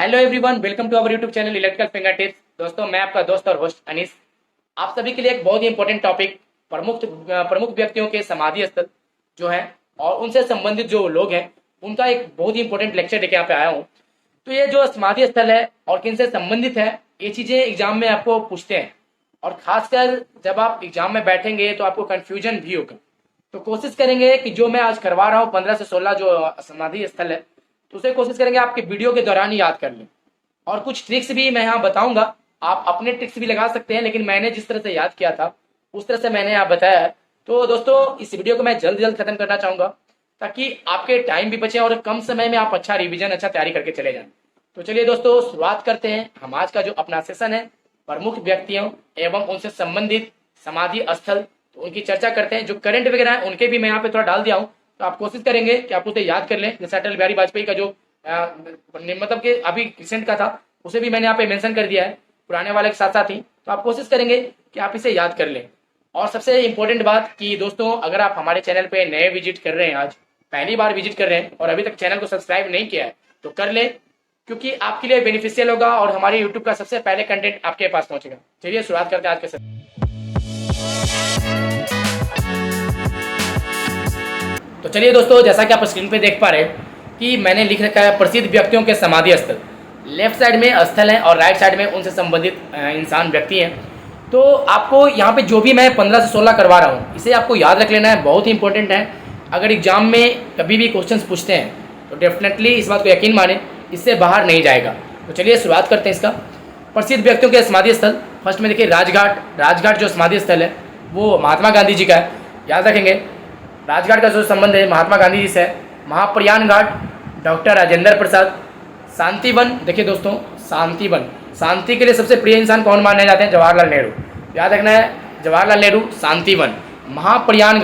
Hello everyone, welcome to our YouTube channel electrical finger tips. दोस्तों, मैं आपका दोस्त और होस्ट अनीस आप सभी के लिए एक बहुत ही इंपॉर्टेंट टॉपिक प्रमुख व्यक्तियों के समाधि स्थल जो है और उनसे संबंधित जो लोग हैं उनका एक बहुत ही इंपॉर्टेंट लेक्चर लेके यहाँ पे आया हूँ। तो ये जो समाधि स्थल है और किनसे संबंधित है, ये चीज़ें एग्जाम में आपको पूछते हैं और खासकर जब आप एग्जाम में बैठेंगे तो आपको कन्फ्यूजन भी होगा। तो कोशिश करेंगे कि जो मैं आज करवा रहा हूँ 15 से 16 जो समाधि स्थल है, तो उसे कोशिश करेंगे आपके वीडियो के दौरान ही याद कर लें। और कुछ ट्रिक्स भी मैं यहाँ बताऊंगा, आप अपने ट्रिक्स भी लगा सकते हैं, लेकिन मैंने जिस तरह से याद किया था उस तरह से मैंने यहाँ बताया है। तो दोस्तों, इस वीडियो को मैं जल्द जल्द खत्म करना चाहूंगा ताकि आपके टाइम भी बचे और कम समय में आप अच्छा रिविजन, अच्छा तैयारी करके चले जाएं। तो चलिए दोस्तों, शुरुआत करते हैं। हम आज का जो अपना सेशन है प्रमुख व्यक्तियों एवं उनसे संबंधित समाधि स्थल, तो उनकी चर्चा करते हैं। जो करंट वगैरह है उनके भी मैं यहाँ पे थोड़ा डाल दिया हूँ, तो आप कोशिश करेंगे कि आप उसे याद कर लें। जैसे अटल बिहारी वाजपेयी का जो मतलब कि अभी रिसेंट का था, उसे भी मैंने यहाँ पे मेंशन कर दिया है, पुराने वाले के साथ साथ ही। तो आप कोशिश करेंगे कि आप इसे याद कर लें। और सबसे इंपॉर्टेंट बात कि दोस्तों, अगर आप हमारे चैनल पे नए विजिट कर रहे हैं, आज पहली बार विजिट कर रहे हैं और अभी तक चैनल को सब्सक्राइब नहीं किया है, तो कर लें, क्योंकि आपके लिए बेनिफिशियल होगा और हमारे यूट्यूब का सबसे पहले कंटेंट आपके पास पहुंचेगा। चलिए शुरुआत करते हैं आज के सेशन। तो चलिए दोस्तों, जैसा कि आप स्क्रीन पे देख पा रहे हैं कि मैंने लिख रखा है प्रसिद्ध व्यक्तियों के समाधि स्थल। लेफ्ट साइड में स्थल है और राइट साइड में उनसे संबंधित इंसान व्यक्ति हैं। तो आपको यहाँ पे जो भी मैं 15 से 16 करवा रहा हूँ, इसे आपको याद रख लेना है, बहुत ही इंपॉर्टेंट है। अगर एग्जाम में कभी भी क्वेश्चन पूछते हैं तो डेफिनेटली इस बात को यकीन माने, इससे बाहर नहीं जाएगा। तो चलिए शुरुआत करते हैं इसका। प्रसिद्ध व्यक्तियों के समाधि स्थल, फर्स्ट में देखिए राजघाट जो समाधि स्थल है वो महात्मा गांधी जी का है, याद रखेंगे। राजघाट का जो संबंध है महात्मा गांधी जी से है। महाप्रयाण घाट डॉक्टर राजेंद्र प्रसाद। शांतिवन, देखिए दोस्तों, शांतिवन, शांति के लिए सबसे प्रिय इंसान कौन माने जाते हैं? जवाहरलाल नेहरू, याद रखना है, जवाहरलाल नेहरू। शांतिवन। महाप्रयाण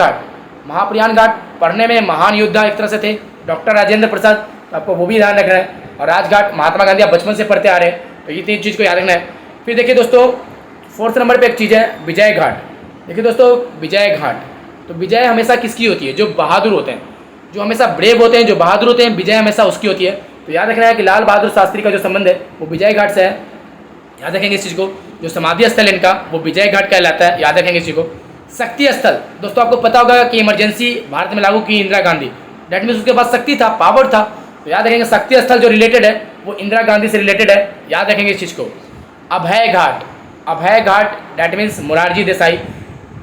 घाट पढ़ने में महान योद्धा एक तरह से थे डॉक्टर राजेंद्र प्रसाद, तो आपको वो भी ध्यान रखना है। और राजघाट महात्मा गांधी आप बचपन से पढ़ते आ रहे हैं, तो ये तीन चीज़ को याद रखना है। फिर देखिए दोस्तों, फोर्थ नंबर पर एक चीज़ है विजय घाट। देखिए दोस्तों, विजय घाट, तो विजय हमेशा किसकी होती है? जो बहादुर होते हैं, जो हमेशा ब्रेव होते हैं, जो बहादुर होते हैं, विजय हमेशा उसकी होती है। तो याद रखना है कि लाल बहादुर शास्त्री का जो संबंध है वो विजय घाट से है, याद रखेंगे इस चीज़ को। जो समाधि स्थल इनका वो विजय घाट कहलाता है, याद रखेंगे इस चीज़ को। शक्ति स्थल, दोस्तों आपको पता होगा कि इमरजेंसी भारत में लागू की इंदिरा गांधी, डेट मीन्स उसके पास शक्ति था, पावर था, तो याद रखेंगे शक्ति स्थल जो रिलेटेड है वो इंदिरा गांधी से रिलेटेड है, याद रखेंगे इस चीज़ को। अभय घाट डेट मीन्स मोरारजी देसाई।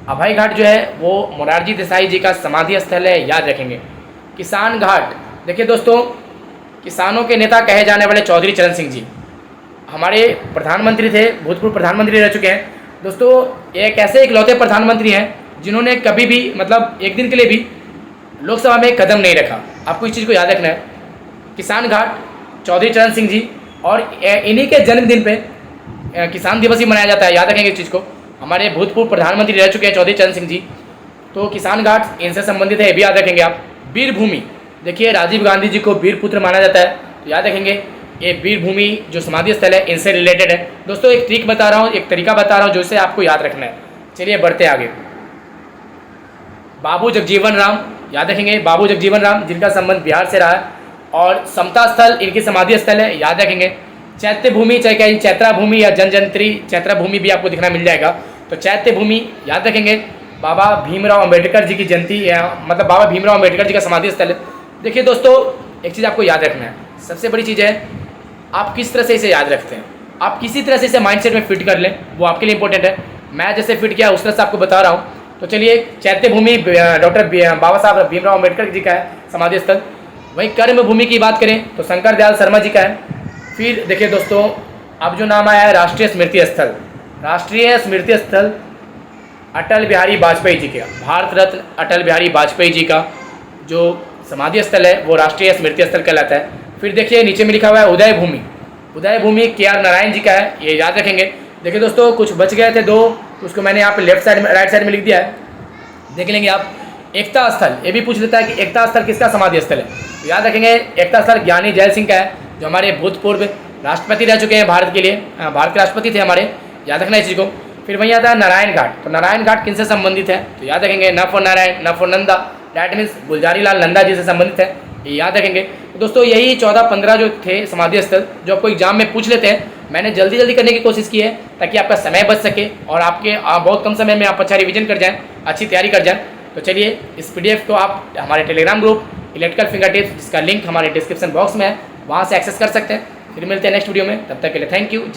अभय घाट जो है वो मोरारजी देसाई जी का समाधि स्थल है, याद रखेंगे। किसान घाट, देखिए दोस्तों, किसानों के नेता कहे जाने वाले चौधरी चरण सिंह जी हमारे प्रधानमंत्री थे, भूतपूर्व प्रधानमंत्री रह चुके हैं। दोस्तों, एक ऐसे इकलौते प्रधानमंत्री हैं जिन्होंने कभी भी मतलब एक दिन के लिए भी लोकसभा में कदम नहीं रखा। आपको इस चीज़ को याद रखना है। किसान घाट, चौधरी चरण सिंह जी, और इन्हीं के जन्मदिन पे किसान दिवस ही मनाया जाता है, याद रखेंगे इस चीज़ को। हमारे भूतपूर्व प्रधानमंत्री रह चुके हैं चौधरी चरण सिंह जी, तो किसान घाट इनसे संबंधित है, ये भी याद रखेंगे आप। वीर भूमि, देखिए राजीव गांधी जी को वीर पुत्र माना जाता है, तो याद रखेंगे ये वीर भूमि जो समाधि स्थल है इनसे रिलेटेड है। दोस्तों, एक ट्रिक बता रहा हूँ, एक तरीका बता रहा हूँ जो इसे आपको याद रखना है। चलिए बढ़ते आगे। बाबू जगजीवन राम, याद रखेंगे, बाबू जगजीवन राम जिनका संबंध बिहार से रहा है, और समता स्थल इनकी समाधि स्थल है, याद रखेंगे। चैत्य भूमि, चाहे कहीं चैत्रा भूमि या जनजंत्री चैत्रा भूमि भी आपको दिखना मिल जाएगा, तो चैत्य भूमि याद रखेंगे। बाबा भीमराव अंबेडकर जी की जयंती, मतलब बाबा भीमराव अंबेडकर जी का समाधि स्थल है। देखिए दोस्तों, एक चीज़ आपको याद रखना है, सबसे बड़ी चीज़ है आप किस तरह से इसे याद रखते हैं। आप किसी तरह से इसे माइंडसेट में फिट कर लें, वो आपके लिए इंपॉर्टेंट है। मैं जैसे फिट किया उस तरह से आपको बता रहा हूँ। तो चलिए, चैत्य भूमि डॉक्टर बाबा साहब भीमराव अंबेडकर जी का है समाधि स्थल। वहीं कर्म भूमि की बात करें तो शंकर दयाल शर्मा जी का है। फिर देखिए दोस्तों, अब जो नाम आया है राष्ट्रीय स्मृति स्थल, राष्ट्रीय स्मृति स्थल अटल बिहारी वाजपेयी जी के, भारत रत्न अटल बिहारी वाजपेयी जी का जो समाधि स्थल है वो राष्ट्रीय स्मृति स्थल कहलाता है। फिर देखिए नीचे में लिखा हुआ है उदय भूमि KR नारायण जी का है, ये याद रखेंगे। देखिए दोस्तों, कुछ बच गए थे दो, तो उसको मैंने यहाँ पे लेफ्ट साइड में, राइट साइड में लिख दिया है, देख लेंगे आप। एकता स्थल, ये भी पूछ लेता है कि एकता स्थल किसका समाधि स्थल है, तो याद रखेंगे एकता स्थल ज्ञानी जैल सिंह का है, जो हमारे भूतपूर्व राष्ट्रपति रह चुके हैं भारत के लिए, भारत के राष्ट्रपति थे हमारे, याद रखना इस चीज़ को। फिर वहीं आता है नारायण घाट, तो नारायण घाट किनसे संबंधित है, तो याद रखेंगे न for Narayan N for Nanda, that means Gulzari Lal Nanda ji से संबंधित है, ये याद रखेंगे। तो दोस्तों यही 14-15 जो थे समाधि स्थल जो आपको एग्जाम में पूछ लेते हैं, मैंने जल्दी जल्दी करने की कोशिश की है ताकि आपका समय बच सके और आपके बहुत कम समय में आप अच्छा रिवीजन कर जाएँ, अच्छी तैयारी कर जाएँ। तो चलिए इस PDF को आप हमारे Telegram group electrical finger tips, जिसका लिंक हमारे डिस्क्रिप्शन बॉक्स में है, वहाँ से एक्सेस कर सकते हैं। फिर मिलते हैं नेक्स्ट वीडियो में, तब तक के लिए थैंक यू।